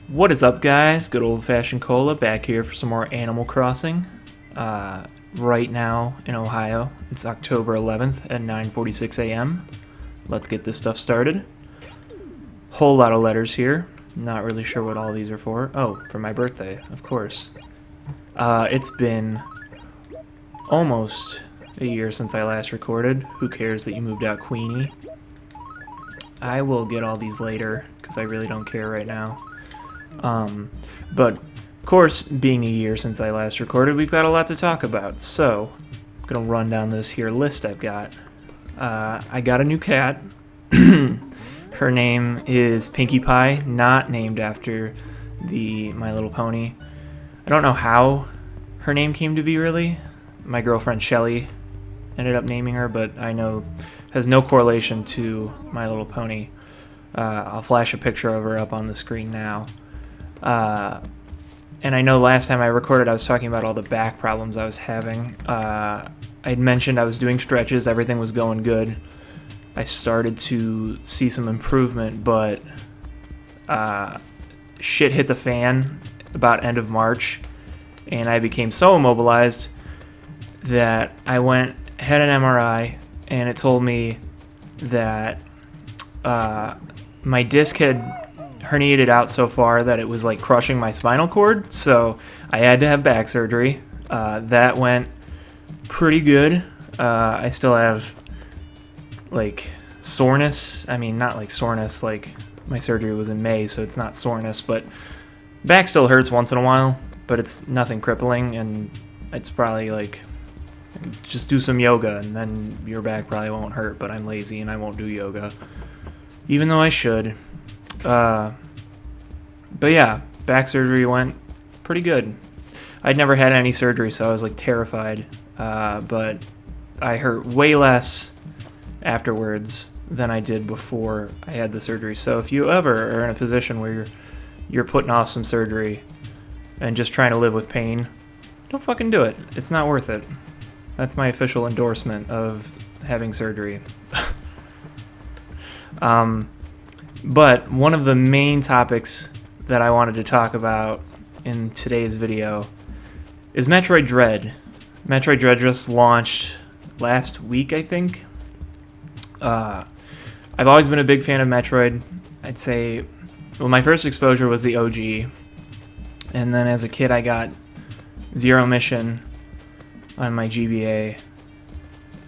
What is up, guys? Good old-fashioned cola back here for some more Animal Crossing. Right now in Ohio, it's October 11th at 9:46 a.m. Let's get this stuff started. Whole lot of letters here. Not really sure what all these are for. Oh, for my birthday, of course. It's been almost a year since I last recorded. Who cares that you moved out, Queenie? I will get all these later because I really don't care right now. But of course, being a year since I last recorded, we've got a lot to talk about. So, I'm gonna run down this here list I've got. I got a new cat. Her name is Pinkie Pie, not named after the My Little Pony. I don't know how her name came to be, really. My girlfriend Shelly ended up naming her, but I know has no correlation to My Little Pony. I'll flash a picture of her up on the screen now. And I know last time I recorded I was talking about all the back problems I was having. I'd mentioned I was doing stretches, everything was going good. I started to see some improvement, but shit hit the fan about end of March, and I became so immobilized that I had an MRI, and it told me that my disc had herniated out so far that it was like crushing my spinal cord, so I had to have back surgery. That went pretty good. I still have like soreness. I mean, not like soreness, like my surgery was in May, so it's not soreness, but back still hurts once in a while, but it's nothing crippling, and it's probably like just do some yoga and then your back probably won't hurt, but I'm lazy and I won't do yoga, even though I should. But yeah, back surgery went pretty good. I'd never had any surgery, so I was like terrified, but I hurt way less afterwards than I did before I had the surgery. So if you ever are in a position where you're putting off some surgery and just trying to live with pain, don't fucking do it. It's not worth it. That's my official endorsement of having surgery. But one of the main topics that I wanted to talk about in today's video is Metroid Dread. Metroid Dread just launched last week, I think. I've always been a big fan of Metroid. I'd say, well, my first exposure was the OG, and then as a kid I got Zero Mission on my GBA.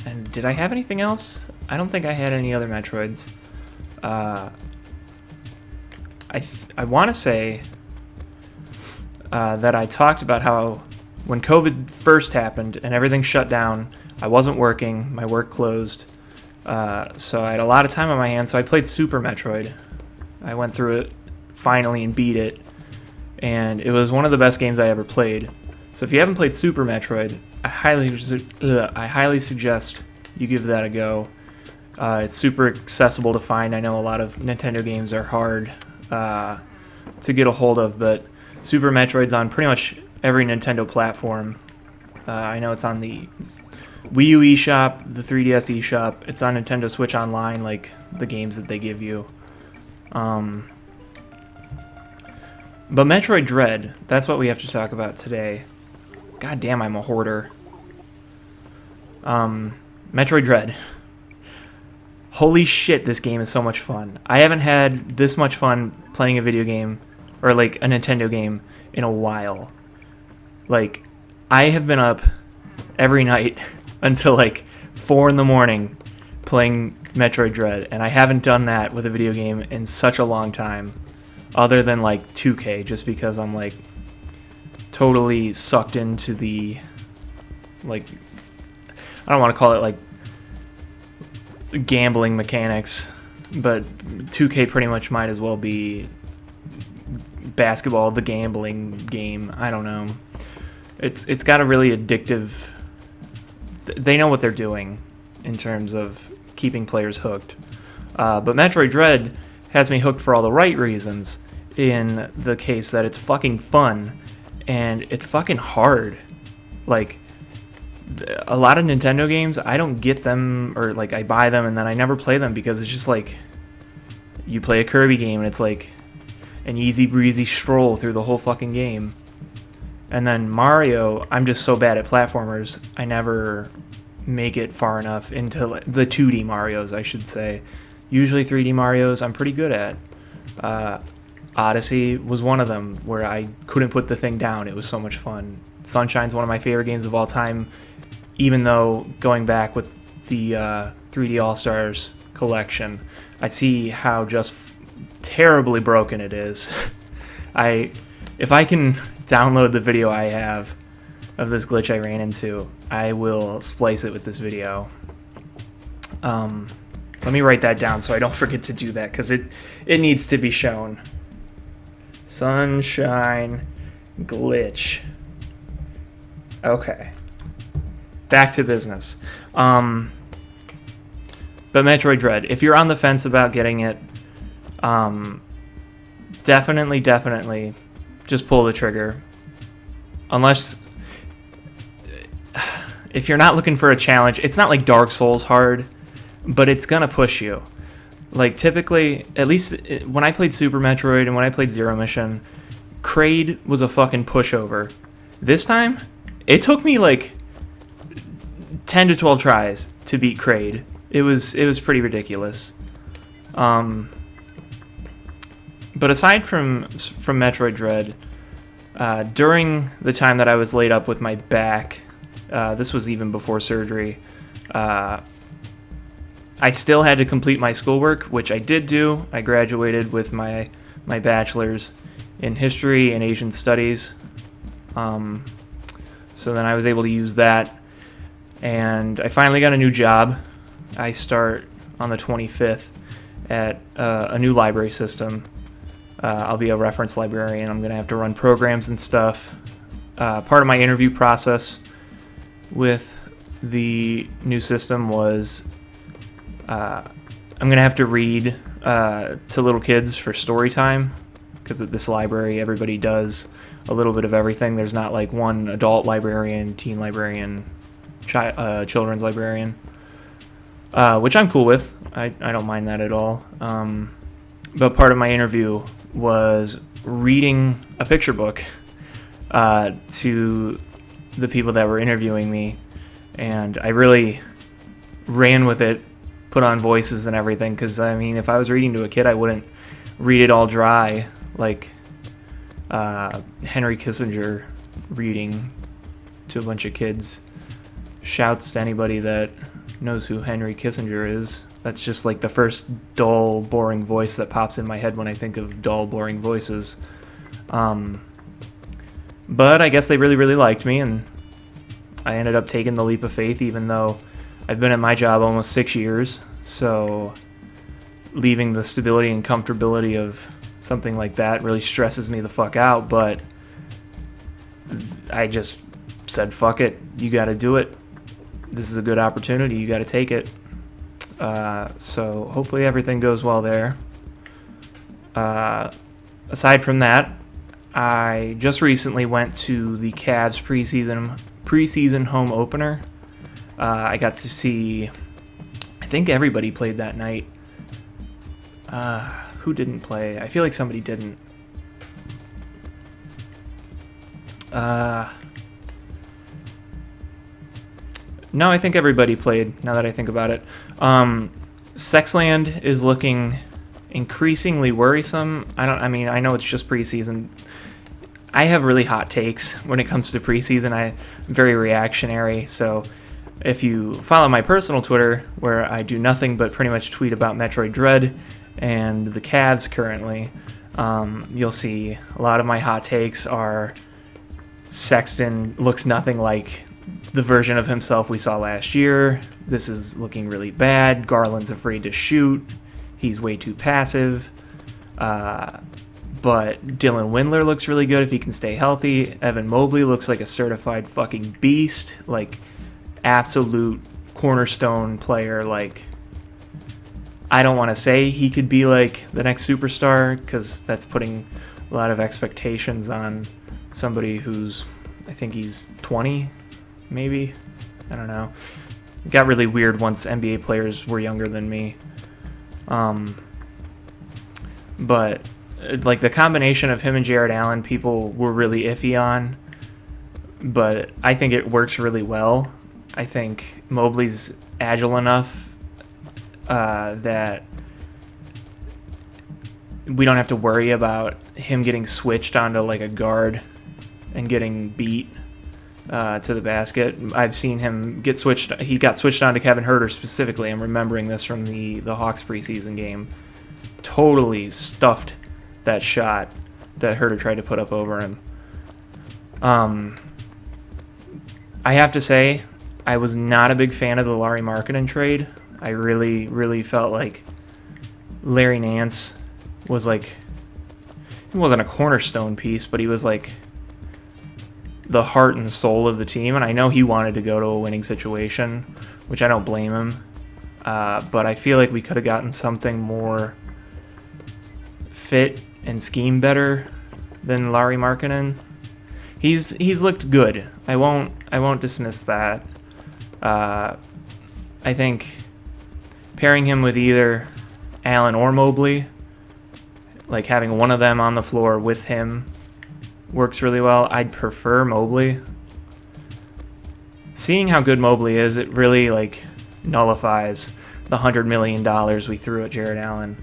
And did I have anything else? I don't think I had any other Metroids. I want to say that I talked about how when COVID first happened and everything shut down, I wasn't working, my work closed, so I had a lot of time on my hands, so I played Super Metroid. I went through it finally and beat it, and it was one of the best games I ever played. So if you haven't played Super Metroid, I highly suggest you give that a go. It's super accessible to find. I know a lot of Nintendo games are hard to get a hold of, but Super Metroid's on pretty much every Nintendo platform. I know it's on the Wii U eShop, the 3DS eShop. It's on Nintendo Switch Online, like the games that they give you. But Metroid Dread, that's what we have to talk about today. God damn, I'm a hoarder. Metroid Dread. Holy shit, this game is so much fun. I haven't had this much fun playing a video game, or like a Nintendo game, in a while. Like, I have been up every night until like 4 in the morning playing Metroid Dread, and I haven't done that with a video game in such a long time, other than like 2K, just because I'm like totally sucked into the, like, I don't want to call it like gambling mechanics, but 2K pretty much might as well be basketball, the gambling game. I don't know. It's got a really addictive. They know what they're doing in terms of keeping players hooked. But Metroid Dread has me hooked for all the right reasons. In the case that it's fucking fun and it's fucking hard. Like, a lot of Nintendo games, I don't get them, or like I buy them and then I never play them because it's just like you play a Kirby game and it's like an easy breezy stroll through the whole fucking game. And then Mario, I'm just so bad at platformers, I never make it far enough into the 2D Marios, I should say. Usually 3D Marios I'm pretty good at. Odyssey was one of them where I couldn't put the thing down. It was so much fun. Sunshine's one of my favorite games of all time, even though going back with the 3D All-Stars collection, I see how just terribly broken it is. If I can download the video I have of this glitch I ran into, I will splice it with this video. Let me write that down so I don't forget to do that, because it needs to be shown. Sunshine glitch. Okay. Back to business. But Metroid Dread, if you're on the fence about getting it, definitely just pull the trigger. Unless, if you're not looking for a challenge, it's not like Dark Souls hard, but it's gonna push you. Like, typically, at least when I played Super Metroid and when I played Zero Mission, Kraid was a fucking pushover. This time, it took me like 10 to 12 tries to beat Kraid. It was pretty ridiculous. But aside from Metroid Dread, during the time that I was laid up with my back, this was even before surgery, I still had to complete my schoolwork, which I did do. I graduated with my bachelor's in history and Asian studies. So then I was able to use that, and I finally got a new job. I start on the 25th at a new library system. I'll be a reference librarian. I'm going to have to run programs and stuff. Part of my interview process with the new system was I'm going to have to read to little kids for story time, because at this library everybody does a little bit of everything. There's not like one adult librarian, teen librarian, children's librarian, which I'm cool with. I don't mind that at all. But part of my interview was reading a picture book to the people that were interviewing me, and I really ran with it, put on voices and everything, because I mean, if I was reading to a kid, I wouldn't read it all dry like Henry Kissinger reading to a bunch of kids. Shouts to anybody that knows who Henry Kissinger is. That's just like the first dull, boring voice that pops in my head when I think of dull, boring voices. But I guess they really, really liked me, and I ended up taking the leap of faith, even though I've been at my job almost 6 years. So leaving the stability and comfortability of something like that really stresses me the fuck out. But I just said, fuck it, you got to do it. This is a good opportunity, you got to take it. So hopefully everything goes well there. Aside from that, I just recently went to the Cavs preseason home opener. I got to see, I think everybody played that night. Who didn't play? I feel like somebody didn't. No, I think everybody played, now that I think about it. Sexland is looking increasingly worrisome. I know it's just preseason. I have really hot takes when it comes to preseason. I'm very reactionary, so if you follow my personal Twitter, where I do nothing but pretty much tweet about Metroid Dread and the Cavs currently, you'll see a lot of my hot takes are Sexton looks nothing like the version of himself we saw last year. This is looking really bad. Garland's afraid to shoot. He's way too passive. But Dylan Windler looks really good if he can stay healthy. Evan Mobley looks like a certified fucking beast. Like, absolute cornerstone player. Like, I don't want to say he could be like the next superstar, because that's putting a lot of expectations on somebody who's, I think he's 20, maybe. I don't know. It got really weird once NBA players were younger than me. But like the combination of him and Jared Allen, people were really iffy on, but I think it works really well. I think Mobley's agile enough that we don't have to worry about him getting switched onto like a guard and getting beat to the basket. I've seen him get switched. He got switched onto Kevin Huerter specifically. I'm remembering this from the Hawks preseason game. Totally stuffed that shot that Huerter tried to put up over him. I have to say, I was not a big fan of the Lauri Markkanen trade. I really, really felt like Larry Nance was like, he wasn't a cornerstone piece, but he was like the heart and soul of the team. And I know he wanted to go to a winning situation, which I don't blame him. But I feel like we could have gotten something more fit and scheme better than Lauri Markkanen. He's looked good. I won't dismiss that. I think pairing him with either Allen or Mobley, like having one of them on the floor with him, works really well. I'd prefer Mobley. Seeing how good Mobley is, it really like nullifies the $100 million we threw at Jared Allen.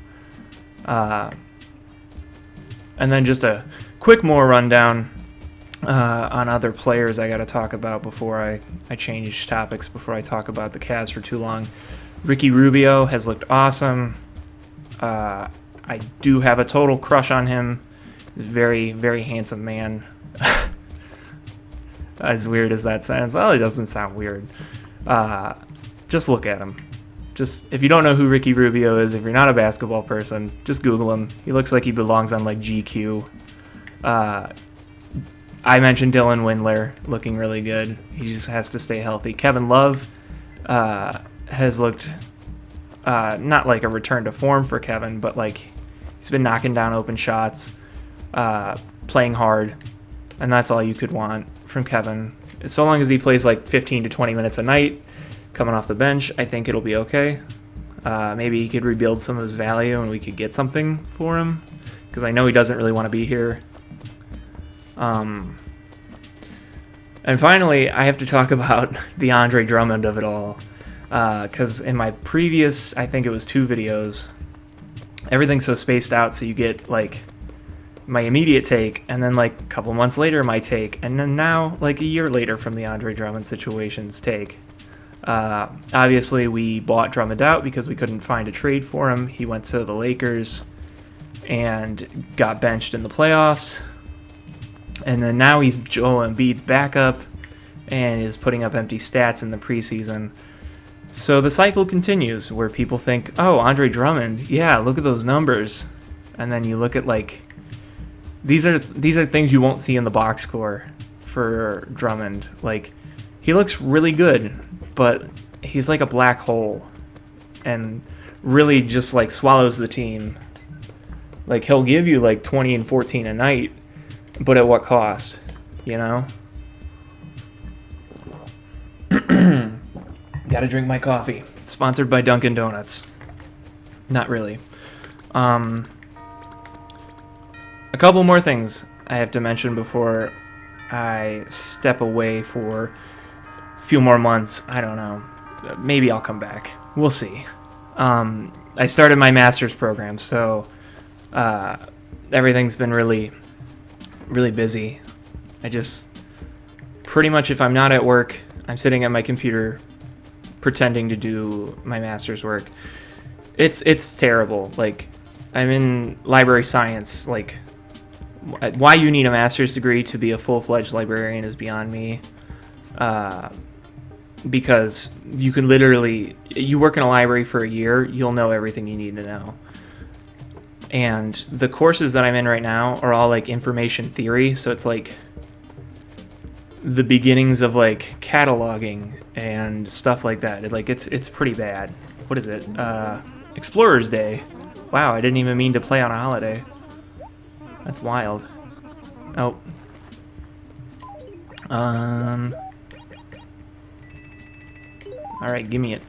And then just a quick more rundown on other players I got to talk about before I change topics, before I talk about the Cavs for too long. Ricky Rubio has looked awesome. I do have a total crush on him. Very, very handsome man. As weird as that sounds. Well, it doesn't sound weird. Just look at him. Just, if you don't know who Ricky Rubio is, if you're not a basketball person, just Google him. He looks like he belongs on like GQ. I mentioned Dylan Windler looking really good. He just has to stay healthy. Kevin Love has looked not like a return to form for Kevin, but like he's been knocking down open shots, playing hard, and that's all you could want from Kevin. So long as he plays like 15 to 20 minutes a night coming off the bench, I think it'll be okay. Maybe he could rebuild some of his value and we could get something for him, because I know he doesn't really want to be here. And finally, I have to talk about the Andre Drummond of it all, because in my previous, I think it was 2 videos, everything's so spaced out, so you get like my immediate take, and then like a couple months later my take, and then now like a year later from the Andre Drummond situation's take. Obviously we bought Drummond out because we couldn't find a trade for him. He went to the Lakers and got benched in the playoffs. And then now he's Joel Embiid's backup and is putting up empty stats in the preseason. So the cycle continues where people think, oh, Andre Drummond, yeah, look at those numbers. And then you look at like, these are things you won't see in the box score for Drummond. Like, he looks really good, but he's like a black hole and really just like swallows the team. Like, he'll give you like 20 and 14 a night, but at what cost, you know? Gotta drink my coffee. Sponsored by Dunkin' Donuts. Not really. A couple more things I have to mention before I step away for a few more months. I don't know. Maybe I'll come back. We'll see. I started my master's program, so everything's been really busy. I just pretty much, if I'm not at work, I'm sitting at my computer pretending to do my master's work. It's terrible. Like, I'm in library science. Like, why you need a master's degree to be a full-fledged librarian is beyond me. Because you can literally, you work in a library for a year, you'll know everything you need to know. And the courses that I'm in right now are all like information theory, so it's like the beginnings of like cataloging and stuff like that. It's pretty bad. What is it? Explorer's Day. Wow, I didn't even mean to play on a holiday. That's wild. Oh. Alright, give me it.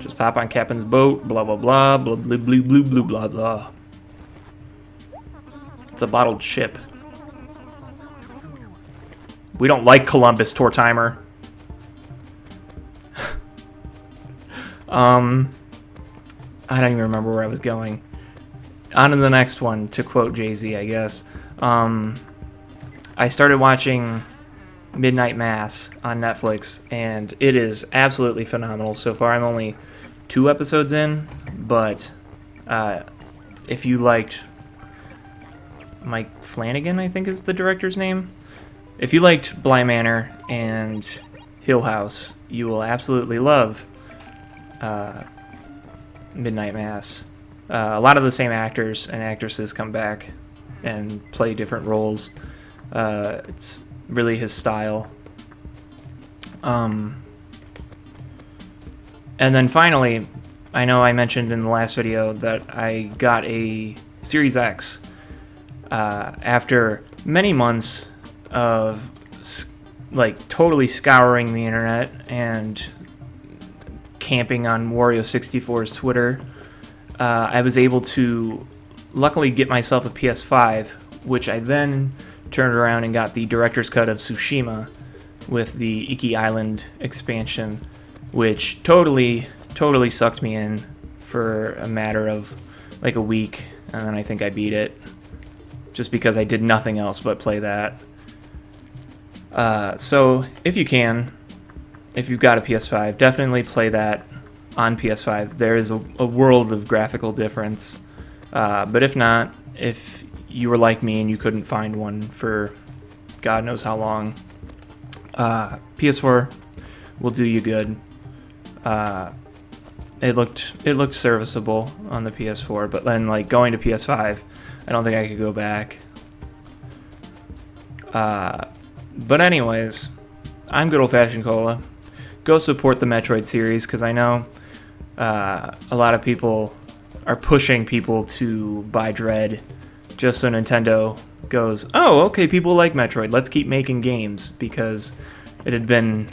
Just hop on Captain's boat, blah, blah, blah, blah, blah, blah, blah, blah, blah, blah. It's a bottled ship. We don't like Columbus, Tortimer. I don't even remember where I was going. On to the next one, to quote Jay-Z, I guess. I started watching Midnight Mass on Netflix, and it is absolutely phenomenal so far. I'm only 2 episodes in, but if you liked Mike Flanagan, I think is the director's name. If you liked Bly Manor and Hill House, you will absolutely love Midnight Mass. A lot of the same actors and actresses come back and play different roles. It's really his style. And then finally, I know I mentioned in the last video that I got a Series X after many months of like totally scouring the internet and camping on Wario64's Twitter. I was able to luckily get myself a PS5, which I then turned around and got the director's cut of Tsushima with the Iki Island expansion, which totally sucked me in for a matter of like a week, and then I think I beat it just because I did nothing else but play that. So if you can, if you've got a PS5, definitely play that on PS5. There is a world of graphical difference. But if not, if you were like me and you couldn't find one for God knows how long, PS4 will do you good. It looked serviceable on the PS4, but then like going to PS5, I don't think I could go back. But anyways, I'm Good Old Fashioned Cola. Go support the Metroid series, because I know a lot of people are pushing people to buy Dread just so Nintendo goes, oh, okay, people like Metroid, let's keep making games, because it had been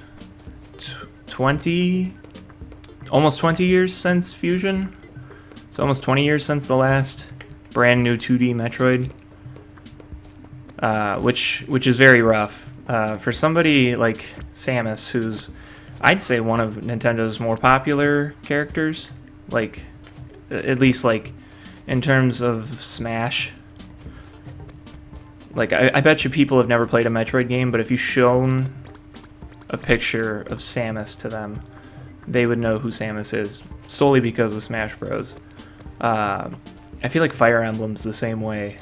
almost 20 years since Fusion. It's almost 20 years since the last brand new 2D Metroid, which is very rough. For somebody like Samus, who's, I'd say, one of Nintendo's more popular characters, like, at least, like, in terms of Smash. Like, I bet you people have never played a Metroid game, but if you shown a picture of Samus to them, they would know who Samus is, solely because of Smash Bros. I feel like Fire Emblem's the same way,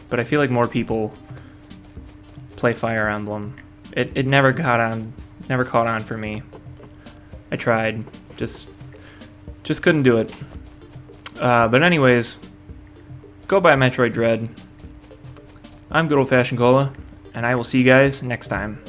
but I feel like more people play Fire Emblem. It never caught on for me. I tried, just couldn't do it. But anyways, go buy Metroid Dread. I'm Good Old Fashioned Cola, and I will see you guys next time.